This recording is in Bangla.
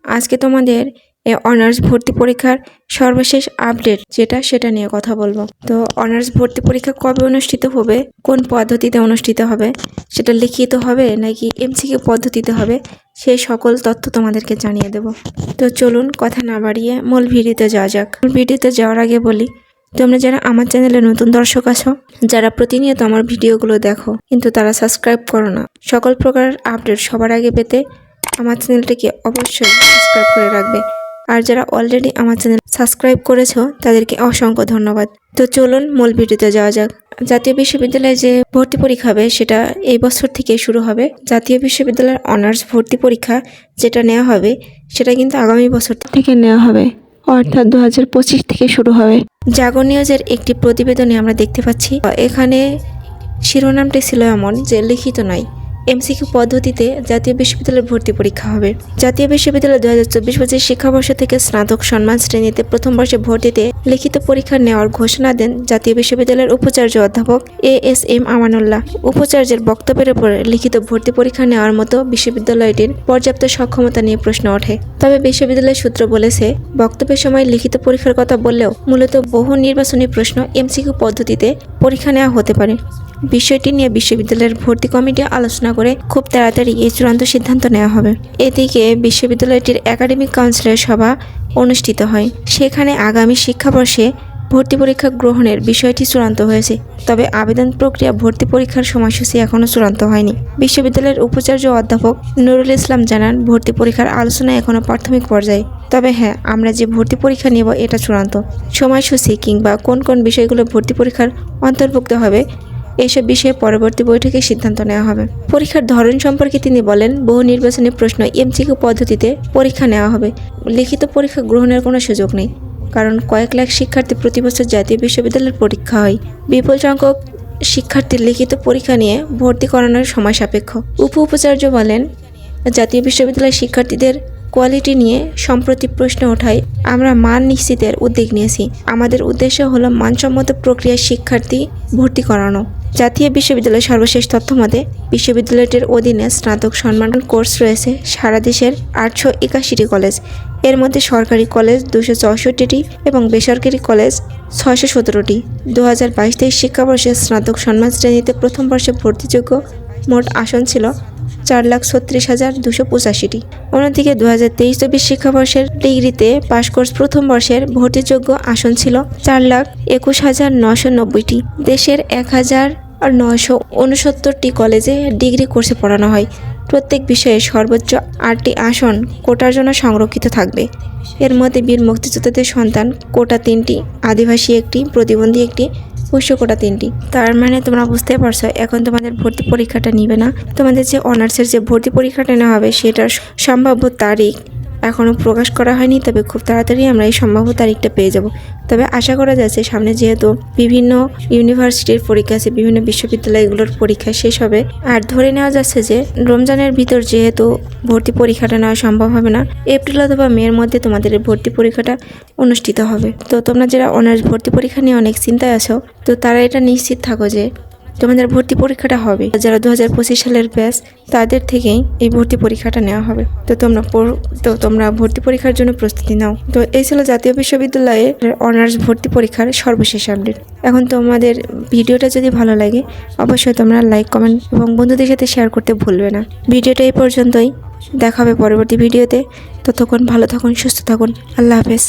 আজকে তোমাদের অনার্স ভর্তি পরীক্ষার সর্বশেষ আপডেট সেটা নিয়ে কথা বলবো। তো অনার্স ভর্তি পরীক্ষা কবে অনুষ্ঠিত হবে, কোন পদ্ধতিতে অনুষ্ঠিত হবে, সেটা লিখিত হবে নাকি এমসিকিউ পদ্ধতিতে হবে, সেই সকল তথ্য তোমাদেরকে জানিয়ে দেব। তো চলুন কথা না বাড়িয়ে মূল ভিডিওতে যাওয়া যাক। মূল ভিডিওতে যাওয়ার আগে বলি, তোমরা যারা আমার চ্যানেলে নতুন দর্শক আছো, যারা প্রতিনিয়ত আমার ভিডিওগুলো দেখো কিন্তু তারা সাবস্ক্রাইব করো না, সকল প্রকার আপডেট সবার আগে পেতে আমার চ্যানেলটিকে অবশ্যই সাবস্ক্রাইব করে রাখবে। আর যারা অলরেডি আমার চ্যানেল সাবস্ক্রাইব করেছো তাদেরকে অসংখ্য ধন্যবাদ। তো চলুন মূল ভিডিওতে যাওয়া যাক। জাতীয় বিশ্ববিদ্যালয়ে যে ভর্তি পরীক্ষা হবে সেটা এই বছর থেকে শুরু হবে। জাতীয় বিশ্ববিদ্যালয়ের অনার্স ভর্তি পরীক্ষা যেটা নেওয়া হবে সেটা কিন্তু আগামী বছর থেকে নেওয়া হবে, অর্থাৎ 2025 থেকে শুরু হবে। জাগর নিউজের একটি প্রতিবেদনে আমরা দেখতে পাচ্ছি এখানে শিরোনামটি ছিল এমন যে লিখিত নয়, এমসিকিউ পদ্ধতিতে জাতীয় বিশ্ববিদ্যালয়ের ভর্তি পরীক্ষা হবে। জাতীয় বিশ্ববিদ্যালয় 2024-25 শিক্ষাবর্ষ থেকে স্নাতক সম্মান শ্রেণীতে প্রথম বর্ষে ভর্তিতে লিখিত পরীক্ষা নেওয়ার ঘোষণা দেন জাতীয় বিশ্ববিদ্যালয়ের উপাচার্য অধ্যাপক ASM আমানুল্লাহ। উপাচার্যের বক্তব্যের উপর লিখিত ভর্তি পরীক্ষা নেওয়ার মতো বিশ্ববিদ্যালয়টির পর্যাপ্ত সক্ষমতা নিয়ে প্রশ্ন ওঠে। তবে বিশ্ববিদ্যালয় সূত্র বলেছে, বক্তব্যের সময় লিখিত পরীক্ষার কথা বললেও মূলত বহু নির্বাচনী প্রশ্ন এমসিকিউ পদ্ধতিতে পরীক্ষা নেওয়া হতে পারে। বিষয়টি নিয়ে বিশ্ববিদ্যালয়ের ভর্তি কমিটি আলোচনা করে খুব তাড়াতাড়ি এই চূড়ান্ত সিদ্ধান্ত নেওয়া হবে। এদিকে বিশ্ববিদ্যালয়টির একাডেমিক কাউন্সিলের সভা অনুষ্ঠিত হয়। সেখানে আগামী শিক্ষাবর্ষে ভর্তি পরীক্ষা গ্রহণের বিষয়টি চূড়ান্ত হয়েছে। তবে আবেদন প্রক্রিয়া ভর্তি পরীক্ষার সময়সূচি এখনও চূড়ান্ত হয়নি। বিশ্ববিদ্যালয়ের উপাচার্য অধ্যাপক নুরুল ইসলাম জানান, ভর্তি পরীক্ষার আলোচনা এখনও প্রাথমিক পর্যায়ে। তবে হ্যাঁ, আমরা যে ভর্তি পরীক্ষা নেব এটা চূড়ান্ত। সময়সূচি কিংবা কোন কোন বিষয়গুলো ভর্তি পরীক্ষার অন্তর্ভুক্ত হবে এইসব বিষয়ে পরবর্তী বৈঠকে সিদ্ধান্ত নেওয়া হবে। পরীক্ষার ধরন সম্পর্কে তিনি বলেন, বহু নির্বাচনী প্রশ্ন এমসিকিউ পদ্ধতিতে পরীক্ষা নেওয়া হবে। লিখিত পরীক্ষা গ্রহণের কোনো সুযোগ নেই, কারণ কয়েক লাখ শিক্ষার্থী প্রতি বছর জাতীয় বিশ্ববিদ্যালয়ের পরীক্ষা হয়। বিপুল সংখ্যক শিক্ষার্থীর লিখিত পরীক্ষা নিয়ে ভর্তি করানোর সময় সাপেক্ষ। উপাচার্য বলেন, জাতীয় বিশ্ববিদ্যালয়ের শিক্ষার্থীদের কোয়ালিটি নিয়ে সম্প্রতি প্রশ্ন ওঠায় আমরা মান নিশ্চিতের উদ্যোগ নিয়েছি। আমাদের উদ্দেশ্য হলো মানসম্মত প্রক্রিয়ায় শিক্ষার্থী ভর্তি করানো। জাতীয় বিশ্ববিদ্যালয়ের সর্বশেষ তথ্য মতে বিশ্ববিদ্যালয়টির অধীনে স্নাতক সম্মান কোর্স রয়েছে সারা দেশের 881টি কলেজ। এর মধ্যে সরকারি কলেজ 264টি এবং বেসরকারি কলেজ 617টি। 2022-23 শিক্ষাবর্ষে স্নাতক সম্মান শ্রেণীতে প্রথম বর্ষে ভর্তিযোগ্য মোট আসন ছিল 4,36,285টি। অন্যদিকে 2023-24 শিক্ষাবর্ষের ডিগ্রিতে পাশ কোর্স প্রথম বর্ষের ভর্তিযোগ্য আসন ছিল 4,21,990টি। দেশের 1,969টি কলেজে ডিগ্রি কোর্সে পড়ানো হয়। প্রত্যেক বিষয়ে সর্বোচ্চ 8টি আসন কোটার জন্য সংরক্ষিত থাকবে। এর মধ্যে বীর মুক্তিযোদ্ধাদের সন্তান কোটা 3টি, আদিবাসী 1টি, প্রতিবন্ধী 1টি, পোষ্য কোটা 3টি। তার মানে তোমরা বুঝতে পারছো, এখন তোমাদের ভর্তি পরীক্ষাটা নিবে না। তোমাদের যে অনার্সের যে ভর্তি পরীক্ষাটা নেওয়া হবে সেটার সম্ভাব্য তারিখ এখনও প্রকাশ করা হয়নি, তবে খুব তাড়াতাড়ি আমরা এই সম্ভাব্য তারিখটা পেয়ে যাব। তবে আশা করা যাচ্ছে সামনে যেহেতু বিভিন্ন ইউনিভার্সিটির পরীক্ষা আছে, বিভিন্ন বিশ্ববিদ্যালয়গুলোর পরীক্ষা শেষ হবে, আর ধরে নেওয়া যাচ্ছে যে রমজানের ভিতর যেহেতু ভর্তি পরীক্ষাটা নেওয়া সম্ভব হবে না, এপ্রিল অথবা মের মধ্যে তোমাদের ভর্তি পরীক্ষাটা অনুষ্ঠিত হবে। তো তোমরা যারা অনার্স ভর্তি পরীক্ষা নিয়ে অনেক চিন্তায় আছো, তো তারা এটা নিশ্চিত থাকো যে তোমাদের ভর্তি পরীক্ষাটা হবে। যারা 2025 সালের ব্যাচ তাদের থেকেই এই ভর্তি পরীক্ষাটা নেওয়া হবে। তো তোমরা ভর্তি পরীক্ষার জন্য প্রস্তুতি নাও। তো এই ছিল জাতীয় বিশ্ববিদ্যালয়ের অনার্স ভর্তি পরীক্ষার সর্বশেষ আপডেট। এখন তোমাদের ভিডিওটা যদি ভালো লাগে অবশ্যই তোমরা লাইক, কমেন্ট এবং বন্ধুদের সাথে শেয়ার করতে ভুলবে না। ভিডিওটা এই পর্যন্তই, দেখা হবে পরবর্তী ভিডিওতে। ততক্ষণ ভালো থাকুন, সুস্থ থাকুন, আল্লাহ হাফেজ।